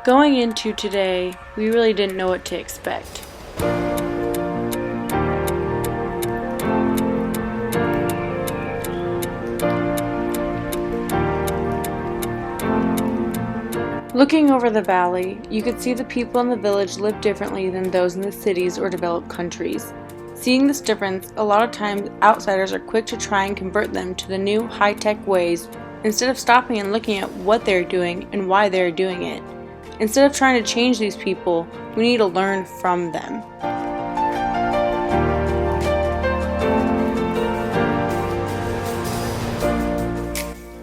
Going into today, we really didn't know what to expect. Looking over the valley, you could see the people in the village live differently than those in the cities or developed countries. Seeing this difference, a lot of times outsiders are quick to try and convert them to the new high-tech ways instead of stopping and looking at what they're doing and why they're doing it. Instead of trying to change these people, we need to learn from them.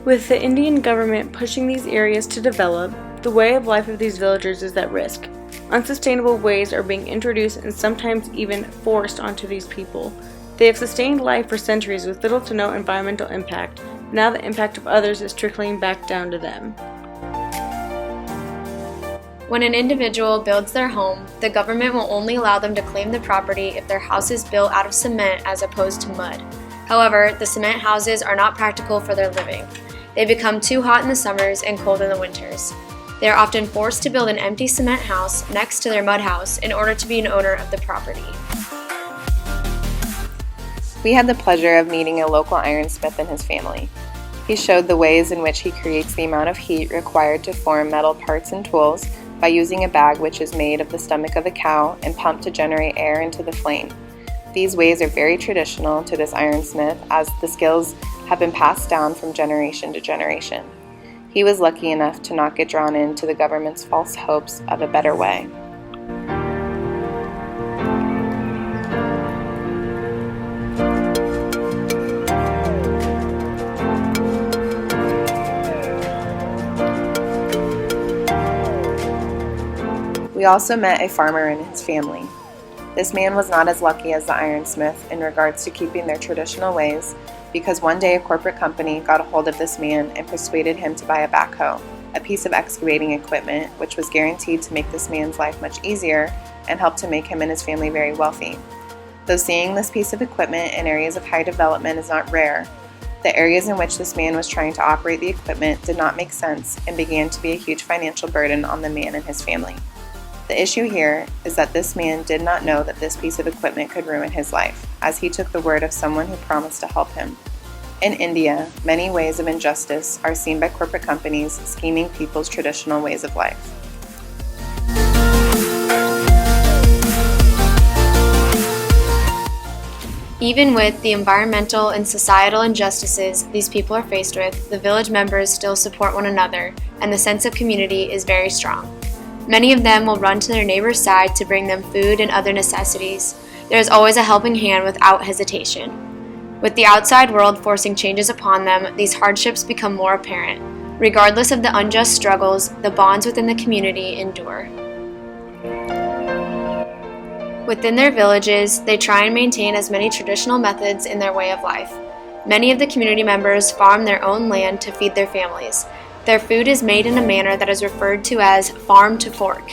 With the Indian government pushing these areas to develop, the way of life of these villagers is at risk. Unsustainable ways are being introduced and sometimes even forced onto these people. They have sustained life for centuries with little to no environmental impact, but now the impact of others is trickling back down to them. When an individual builds their home, the government will only allow them to claim the property if their house is built out of cement as opposed to mud. However, the cement houses are not practical for their living. They become too hot in the summers and cold in the winters. They are often forced to build an empty cement house next to their mud house in order to be an owner of the property. We had the pleasure of meeting a local ironsmith and his family. He showed the ways in which he creates the amount of heat required to form metal parts and tools by using a bag which is made of the stomach of a cow and pumped to generate air into the flame. These ways are very traditional to this ironsmith as the skills have been passed down from generation to generation. He was lucky enough to not get drawn into the government's false hopes of a better way. We also met a farmer and his family. This man was not as lucky as the ironsmith in regards to keeping their traditional ways, because one day a corporate company got a hold of this man and persuaded him to buy a backhoe, a piece of excavating equipment which was guaranteed to make this man's life much easier and help to make him and his family very wealthy. Though seeing this piece of equipment in areas of high development is not rare, the areas in which this man was trying to operate the equipment did not make sense and began to be a huge financial burden on the man and his family. The issue here is that this man did not know that this piece of equipment could ruin his life, as he took the word of someone who promised to help him. In India, many ways of injustice are seen by corporate companies scheming people's traditional ways of life. Even with the environmental and societal injustices these people are faced with, the village members still support one another, and the sense of community is very strong. Many of them will run to their neighbor's side to bring them food and other necessities. There is always a helping hand without hesitation. With the outside world forcing changes upon them, these hardships become more apparent. Regardless of the unjust struggles, the bonds within the community endure. Within their villages, they try and maintain as many traditional methods in their way of life. Many of the community members farm their own land to feed their families. Their food is made in a manner that is referred to as farm to fork,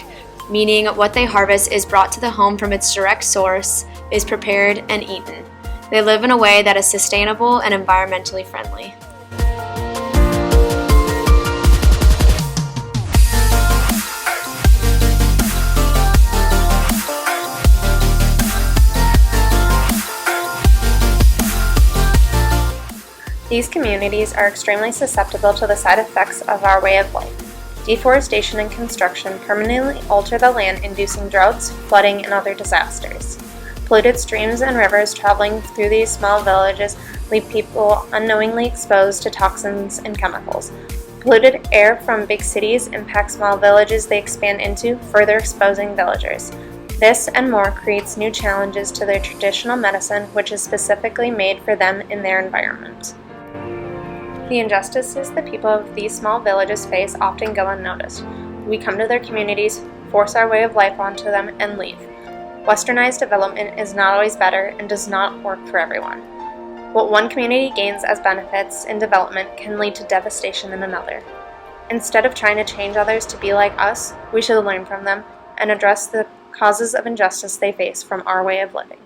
meaning what they harvest is brought to the home from its direct source, is prepared and eaten. They live in a way that is sustainable and environmentally friendly. These communities are extremely susceptible to the side effects of our way of life. Deforestation and construction permanently alter the land, inducing droughts, flooding, and other disasters. Polluted streams and rivers traveling through these small villages leave people unknowingly exposed to toxins and chemicals. Polluted air from big cities impacts small villages they expand into, further exposing villagers. This and more creates new challenges to their traditional medicine, which is specifically made for them in their environment. The injustices the people of these small villages face often go unnoticed. We come to their communities, force our way of life onto them, and leave. Westernized development is not always better and does not work for everyone. What one community gains as benefits in development can lead to devastation in another. Instead of trying to change others to be like us, we should learn from them and address the causes of injustice they face from our way of living.